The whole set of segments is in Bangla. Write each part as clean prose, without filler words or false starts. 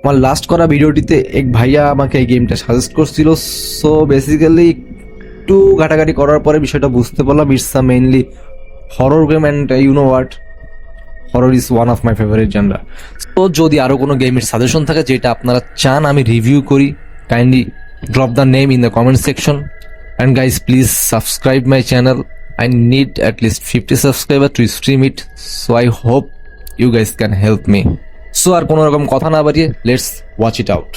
আমার লাস্ট করা ভিডিওটিতে এক ভাইয়া আমাকে এই গেমটা সাজেস্ট করছিল। সো বেসিক্যালি একটু ঘাটাঘাটি করার পরে বিষয়টা বুঝতে পারলাম it's a mainly horror game and you know what, horror is one of my favourite genre. তো যদি আরও কোনো গেমের সাজেশন থাকে যেটা আপনারা চান আমি রিভিউ করি, kindly drop the name in the comment section and guys please subscribe my channel. I need at least 50 subscribers to stream it, so I hope you guys can help me. So আর কোনো রকম কথা না বাড়িয়ে let's watch it out.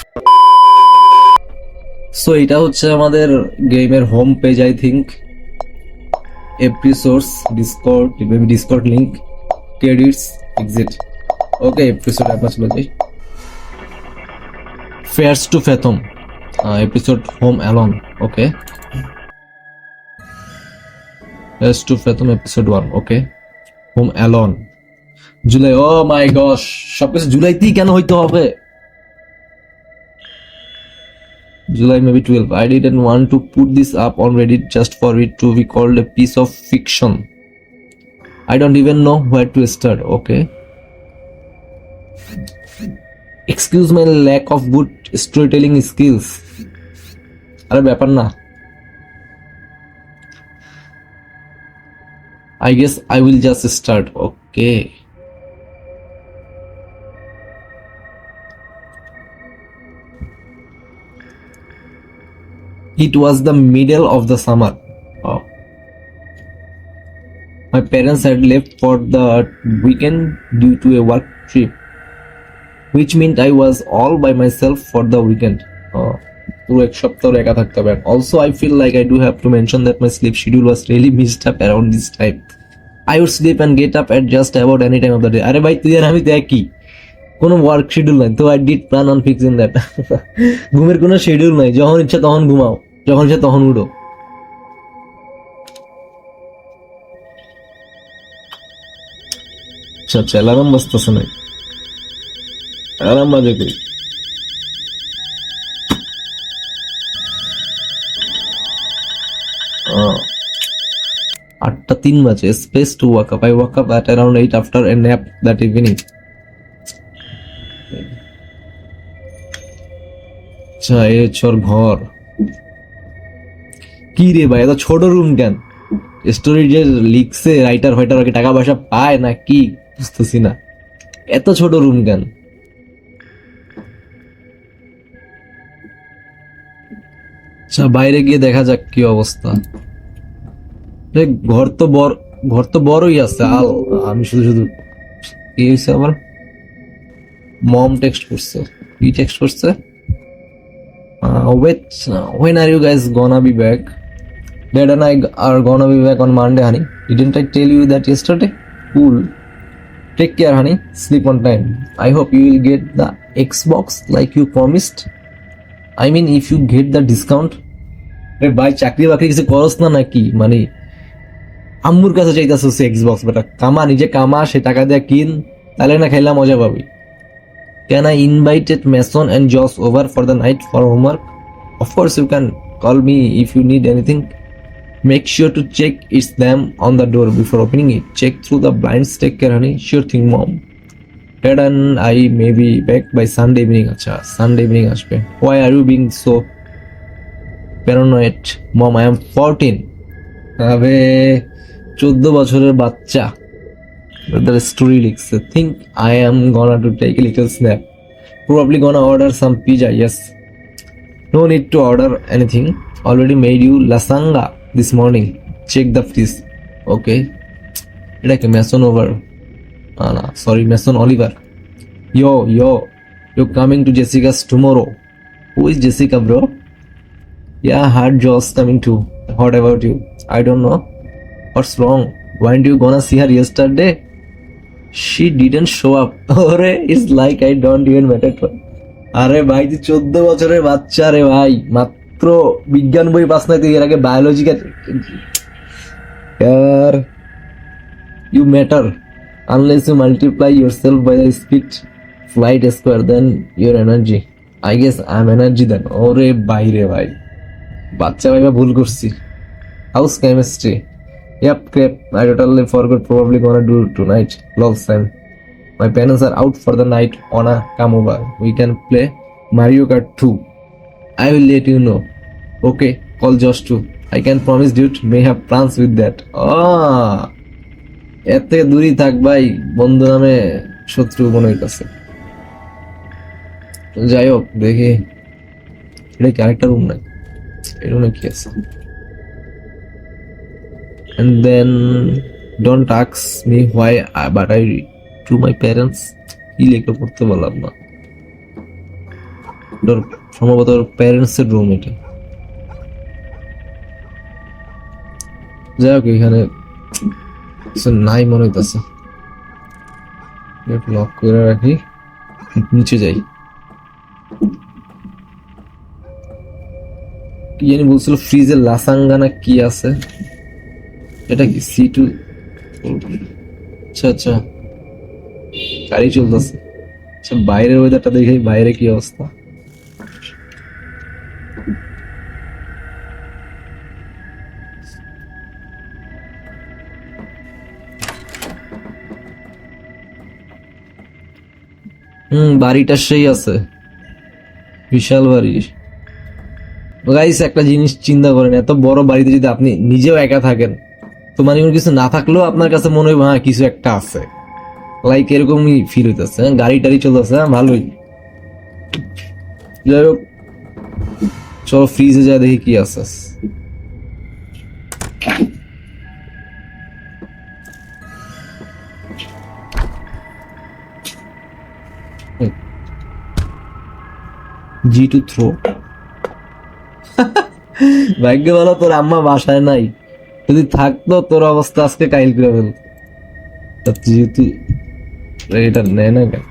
So এটা হচ্ছে আমাদের গেমের home page, I think episodes, Discord, maybe Discord link, credits, exit. Okay, episode আপনার চলে যাই। Fears to fathom episode home alone. Okay, Let's to Fathom episode 1. Okay, Home Alone. July. Oh my gosh, সবকিছু জুলাইতেই কেন হইতে হবে? July maybe 12. I didn't want to put this up on Reddit just for it to be called a piece of fiction. I don't even know where to start. Okay. Excuse my lack of good storytelling skills. আরে ব্যাপার না। I guess I will just start. Okay. It was the middle of the summer. Oh. My parents had left for the weekend due to a work trip, which meant I was all by myself for the weekend. Oh. পুরো এক সপ্তাহ একা থাকতে হবে। Also, I feel like I do have to mention that my sleep schedule was really messed up around this time. I would sleep and get up at just about any time of the day. আরে ভাই তুই আর আমি তো একই, কোনো ওয়ার্ক শিডিউল নাই তো। I did plan on fixing that. ঘুমের কোনো শিডিউল নাই, যখন ইচ্ছা তখন ঘুমাও, যখন ইচ্ছা তখন উঠো। আচ্ছা, অ্যালার্ম বাজতেছে না, অ্যালার্ম বাজে কই? আটটা 3 বাজে। Space to walk up. I walk up at around 8 after a nap that evening. আচ্ছা, এই হচ্ছে ওর ঘর। কি রে ভাই, এত ছোট রুম কেন? স্টোরি যে লিখছে রাইটার ফাইটার কি টাকা পয়সা পায় না কি বুঝতেছি না, এত ছোট রুম কেন? আচ্ছা, বাইরে গিয়ে দেখা যাক কি অবস্থা। ঘর তো বড়ই আছে। আমি শুধু কি হয়েছে আমার? মম টেক্সট করছে। কি টেক্সট করছে? Wait, when are you guys gonna be back? Dad and I are gonna be back on Monday, honey. Didn't I tell you that yesterday? Cool. Take care, honey. Sleep on time. I hope you will get the Xbox like you promised. I mean, if you get the discount. ভাই চাকরি বাকরি কিছু করস না নাকি? মানে আম্মুর কাছে চাইতেছিস এক্সবক্স? বেটা কামা, নিজে কামা, সে টাকা দিয়ে কিন, তাহলে না খাইলা মজা পাবি। Can I invited Mason and Josh over for the night for homework? Of course you can call me if you need anything. Make sure to check it's them on the door before opening it. Check through the blinds. Take care, honey. Sure thing, mom. Dad and I may be back by Sunday evening. Acha, Sunday evening ashbe. Why are you being so paranoid? Mom, I am 14. আবে 14 বছরের বাচ্চা। The story লিখছে, think I am gonna to take a little snap. Probably gonna order some pizza. Yes. No need to order anything. Already made you lasagna this morning. Check the fridge. Okay. এটা কি Mason over? না, sorry, Mason Oliver. Yo, you coming to Jessica's tomorrow? Who is Jessica, bro? Yeah, heard Josh coming too. What about you? I don't know. What's wrong? Weren't you gonna see her yesterday? She didn't show up. Ore, it's like I don't even matter to her. আরে ভাই তুই 14 বছরের বাচ্চা রে ভাই, মাত্র বিজ্ঞান বই পাস নাই তুই, এর আগে biology year. You matter unless you multiply yourself by the speed flight square, then your energy. I guess I'm energy then. ওরে বাইরে ভাই, বাচ্চা ভাই ভুল করছি। House chemistry. Yep, crap. I totally forgot. Probably gonna do it tonight. Lol, Sam. My parents are out for the night on a come over. We can play Mario Kart 2. I will let you know. Okay, call Josh too. I can promise dude may have plans with that. এর থেকে দূরই থাক ভাই, বন্ধু নামে শত্রু মনে হইতেছে। যাই হোক দেখি, এটা কি আরেকটা রুম নাই? এই রুমে কি আছে? And then don't ask me why but I to my parents কি লেখা পড়তে বললাম না। সম্ভবত প্যারেন্টস এর রুম এটা। যাই হোক এখানে নাই মনে হইতেছে, লক করে রাখি, নিচে যাই। কি জানি বলছিল ফ্রিজে লাসাঙ্গা না কি আছে, এটা কি C2? আচ্ছা আচ্ছা, গাড়ি চলতেছে। আচ্ছা বাইরের ওয়েদারটা দেখে, বাইরে কি অবস্থা। বাড়িটা সেই আছে, বিশাল বাড়ি। গাইস একটা জিনিস চিন্তা করেন, এত বড় বাড়িতে যদি আপনি নিজেও একা থাকেন, তো মানে কোনো কিছু না থাকলেও আপনার কাছে মনে হয় হ্যাঁ কিছু একটা আছে, লাইক এরকমই ফিল হইতেছে। গাড়ি টাড়ি চলতেছে, ভালোই। যাই হোক চলো ফ্রিজে যা দেখি কি আছে। G2 throw. ভাগ্য ভালো তোর আম্মা বাসায় নাই, যদি থাকতো তোর অবস্থা আজকে কাইল করে ফেলতো। যেহেতু এটা নেয় না কেন?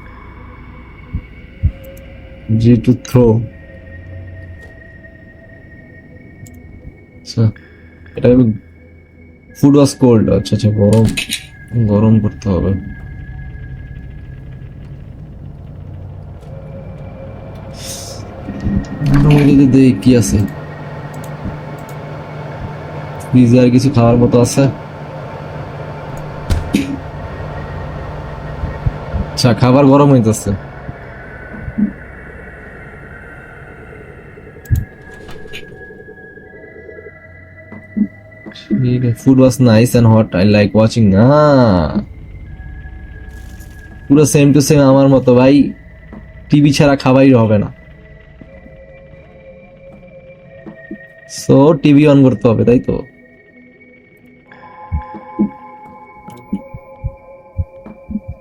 G2 throw. আচ্ছা এটা ফুড ওয়াজ কোল্ড। আচ্ছা আচ্ছা, গরম গরম করতে হবে। কি আছে ফ্রিজে? আর কিছু খাওয়ার মতো আছে? আচ্ছা খাবার গরম হইতেছে। Food was nice and hot. I like watching. পুরো সেম টু সেম আমার মতো ভাই, টিভি ছাড়া খাবারই হবে না। সো টিভি অন করতে হবে, তাই তো?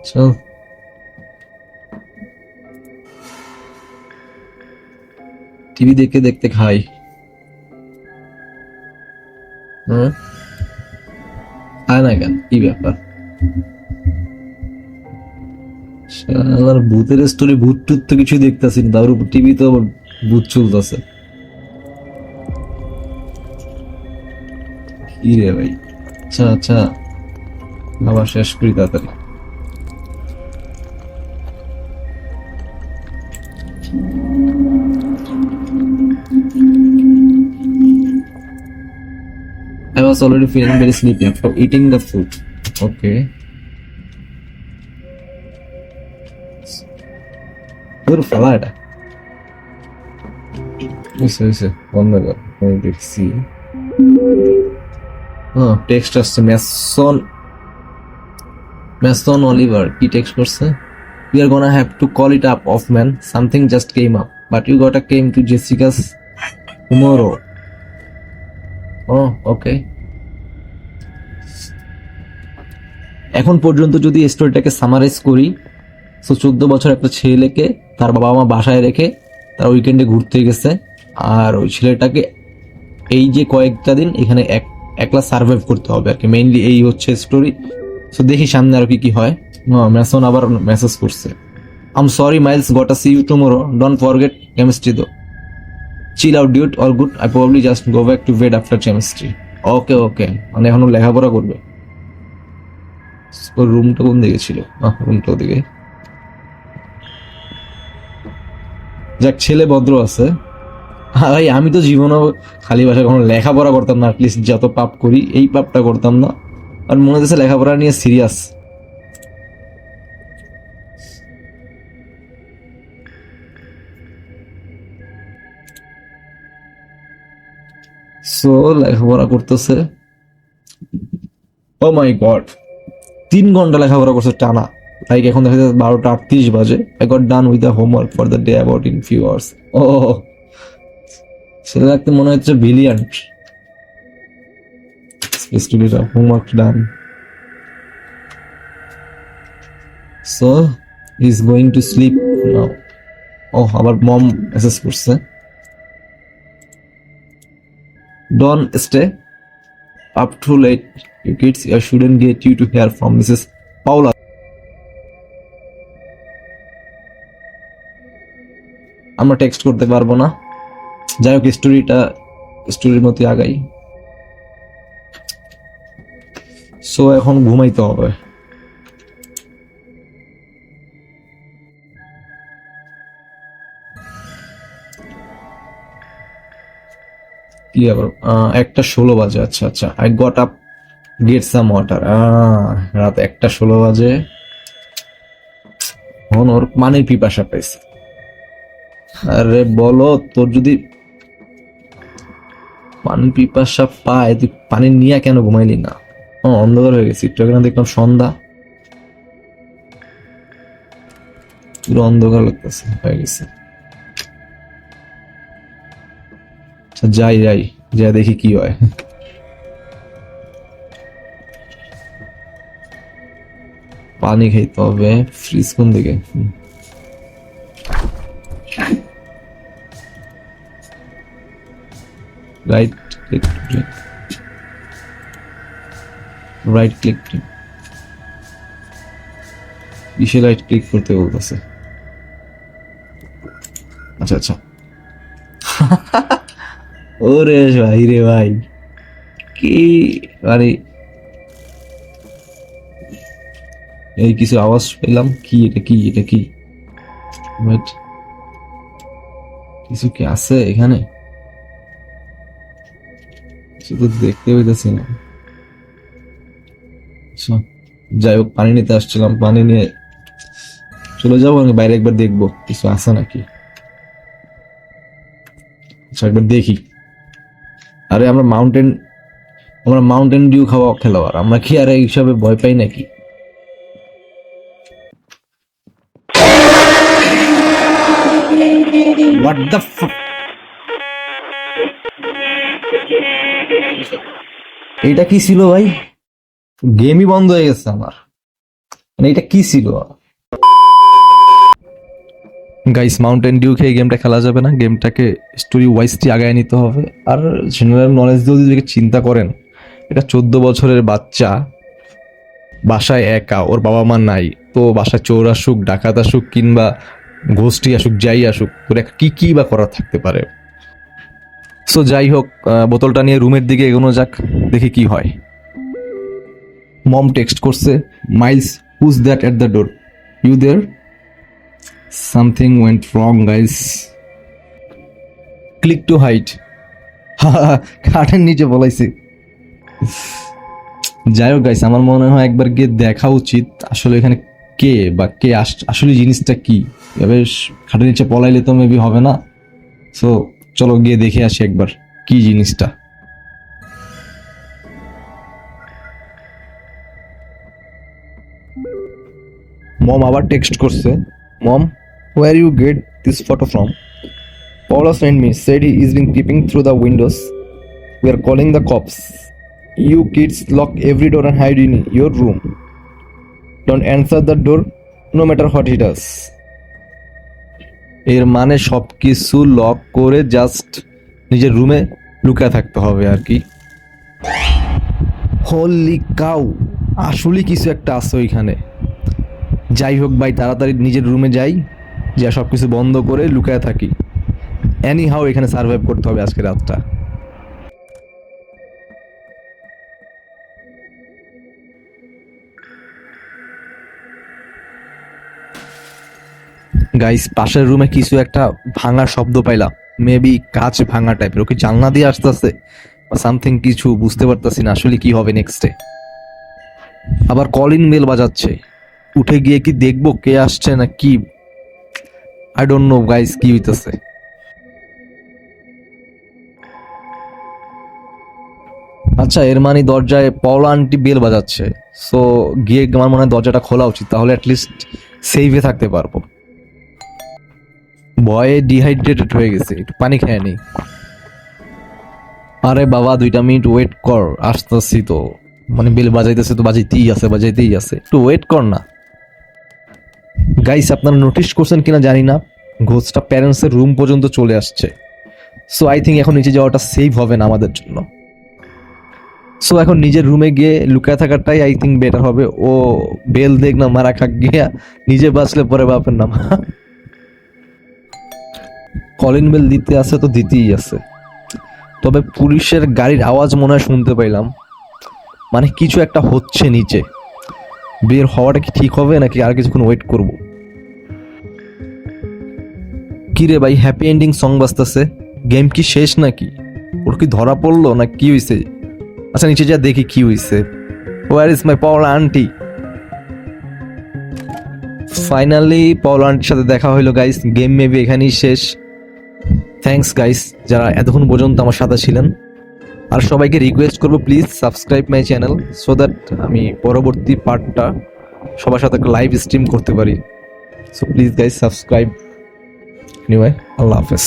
চল টিভি দেখতে দেখতে খাই। খায় না কেন, কি ব্যাপার? শালার ভূতের স্টোরি, ভূত টুত তো কিছু দেখতেছি না, তার উপর টিভি তো ভূত চলতেছে। কি রে ভাই? আচ্ছা আচ্ছা, আবার শেষ করি তাড়াতাড়ি। I was already feeling very sleepy after eating the food. Okay. Good fella এটা। এসে বন্ধ কর, আমি দেখছি। টেক্সট আসছে ম্যাসন অলিভার। কি টেক্সট করছে? We are gonna have to call it up off man. Something just came up. But you gotta came to Jessica's tomorrow. Oh, okay. এখন পর্যন্ত যদি স্টোরিটাকে সামারাইজ করি, তো 14 বছর একটা ছেলেকে তার বাবা মা বাসায় রেখে তার উইকেন্ডে ঘুরতে গেছে, আর ওই ছেলেটাকে এই যে কয়েকটা দিন এখানে একলা সার্ভাইভ করতে হবে আর কি। মেইনলি এই হচ্ছে স্টোরি। তো দেখি সামনে আর কি হয়। ম্যাসন আবার মেসেজ করছে, um sorry Miles, gotta see you tomorrow, don't forget chemistry though, chill out dude, all good, I probably just go back to bed after chemistry. Okay okay, মানে এখনো লেখাপড়া করবে। ওর রুমটা কোন দিকে ছিল? রুমটা ওদিকে। যাক ছেলে ভদ্র আছে। ভাই আমি তো জীবনেও খালি ভাষায় কখনো লেখাপড়া করতাম না, অ্যাটলিস্ট যত পাপ করি এই পাপটা করতাম না। আর মনে হচ্ছে লেখাপড়া নিয়ে সিরিয়াস। সো লেখাপড়া করতেছে। ও মাই গড, 3 ঘন্টা লেখাপড়া করছে টানা। লাইক এখন দেখা যাচ্ছে 12টা 38 বাজে। I got done with the homework for the day about in few hours. ও, সেটা দেখতে মনে হচ্ছে brilliant. Student homework done, so he is going to sleep now. ও, আবার মম মেসেজ করছে, don't stay up too late, you kids. I shouldn't get you to hear from Mrs. Paula. আমরা টেক্সট করতে পারবো না। যাই হোক, স্টোরির মতো আগাই। সো এখন ঘুমাইতে হবে। কি আবার 1:16 বাজে। আচ্ছা আচ্ছা, I got up get some water. রাত 1:16 বাজে। এখন ওর পানির পিপাসা পেয়েছে। আরে বলো, তোর যদি পানির পিপাসা পায় তুই পানি নিয়ে কেন ঘুমাইলি না? অন্ধকার হয়ে গেছে, একটু এখানে দেখলাম সন্ধ্যা, পুরো অন্ধকার লাগতেছে হয়ে গেছে। আচ্ছা যাই যা দেখি কি হয়। পানি খাইতে হবে। ফ্রিজ কোন দিকে? Right click, right click. কিসে রাইট ক্লিক করতে বলতেছে? আচ্ছা আচ্ছা। ওরে ভাই রে ভাই, কি মানে এই কিছু আওয়াজ পেলাম। কি এটা? কি Wait, কিছু কি আছে এখানে? কিছু তো দেখতে পেতেছি না। আচ্ছা, যাই হোক, পানি নিতে আসছিলাম, পানি নিয়ে চলে যাবো। আমি বাইরে একবার দেখবো কিছু আছে নাকি। আচ্ছা একবার দেখি। আরে আমরা মাউন্টেন ডিউ খাওয়া খেলোয়াড়, আমরা কি আর এইসবে ভয় পাই নাকি? What the fuck? এটা কি ছিল ভাই? গেমই বন্ধ হয়ে গেছে আমার। মানে এটা কি ছিল? গাইস, মাউন্টেন ডিউ খেয়ে গেমটা খেলা যাবে না। গেমটাকে স্টোরি ওয়াইজটি আগায় নিতে হবে। আর জেনারেল নলেজ দিয়ে যদি চিন্তা করেন, এটা 14 বছরের বাচ্চা, বাসায় একা, ওর বাবা মা নাই। তো বাসায় চোর আসুক, ডাকাত আসুক, কিংবা গোষ্ঠী আসুক, যাই আসুক, তোর কি বা করার থাকতে পারে। সো যাই হোক, বোতলটা নিয়ে রুমের দিকে এগোনো যাক, দেখি কি হয়। মম টেক্সট করছে, Miles, who's that at the door? You there? Something went wrong guys. Click to hide. খাটের নিচে বলাইছে। যাই হোক গাইস, আমার মনে হয় একবার গিয়ে দেখা উচিত আসলে এখানে কে আসলে জিনিসটা কি। এভাবে খাটের নিচে পলাইলে তো মেবি হবে না। সো চলো গিয়ে দেখে আসি একবার কি জিনিসটা। মম আবার টেক্সট করছে, মম, where you get this photo from? Paula sent me, said he is been peeping through the windows. We are calling the cops. You kids lock every door and hide in your room. Don't answer the door no matter what he does. এর মানে সবকিছু লক করে জাস্ট নিজের রুমে লুকিয়ে থাকতে হবে আর কি। হোলি কাউ, আসলে কিছু একটা আছে ওইখানে। যাই হোক ভাই, তাড়াতাড়ি নিজের রুমে যাই, যা সবকিছু বন্ধ করে লুকায় থাকি। এনি হাউ এখানে সার্ভাইভ করতে হবে আজকে রাতটা। গাইস, পাশের রুমে কিছু একটা ভাঙার শব্দ পাইলাম। মেবি কাঁচ ভাঙা টাইপের। ওকে জানলা দিয়ে আসতেছে সামথিং, কিছু বুঝতে পারতাছি না আসলে কি হবে নেক্সটে। আবার কলিং বেল বাজাচ্ছে, উঠে গিয়ে কি দেখবো কে আসছে না কি। আই ডোন্ট নো গাইস কি হইতেছে। আচ্ছা, এর মানে দরজায় পল আন্টি বেল বাজাচ্ছে, সো গিয়ে আমার মনে হয় দরজাটা খোলা উচিত, তাহলে অ্যাটলিস্ট সেভে থাকতে পারবো। ভয়ে ডিহাইড্রেটেড হয়ে গেছে, একটু পানি খেয়ে নি। আরে বাবা 2টা মিনিট ওয়েট কর, আসতেছি তো। মানে বেল বাজাইতেছে তো বাজাইতেই আছে, একটু ওয়েট কর না। গাইস, আপনারা নোটিস করছেন কিনা জানি না, ঘোস্টটা প্যারেন্টসের রুম পর্যন্ত চলে আসছে। সো আই থিঙ্ক এখন নিচে যাওয়াটা সেভ হবে না আমাদের জন্য। সো এখন নিজের রুমে গিয়ে লুকায় থাকাটাই আই থিঙ্ক বেটার হবে। ও বেল দেখ না মারা খাক গিয়া, নিজে বাঁচলে পরে বাপের নাম। কলিং বেল দিতে আছে তো দিতেই আছে, তবে পুলিশের গাড়ির আওয়াজ মনে হয় শুনতে পাইলাম, মানে কিছু একটা হচ্ছে নিচে। বের হওয়াটা কি ঠিক হবে নাকি আর কিছুক্ষণ ওয়েট করব? কি রে ভাই, হ্যাপি এন্ডিং সং বাজতেছে, গেম কি শেষ নাকি? ওর কি ধরা পড়লো না কি হইছে? আচ্ছা নিচে যা দেখি কি হইছে। Where is my power aunty? Finally power আন্টির সাথে দেখা হইলো গাইস, গেম মেবি এখানেই শেষ। থ্যাঙ্কস গাইস যারা এতক্ষণ পর্যন্ত আমার সাথে ছিলেন। আর সবাইকে রিকোয়েস্ট করবো please subscribe my channel, so that আমি পরবর্তী পার্টটা সবার সাথে একটা লাইভ স্ট্রিম করতে পারি। So please guys subscribe. Anyway, আল্লাহ হাফেজ।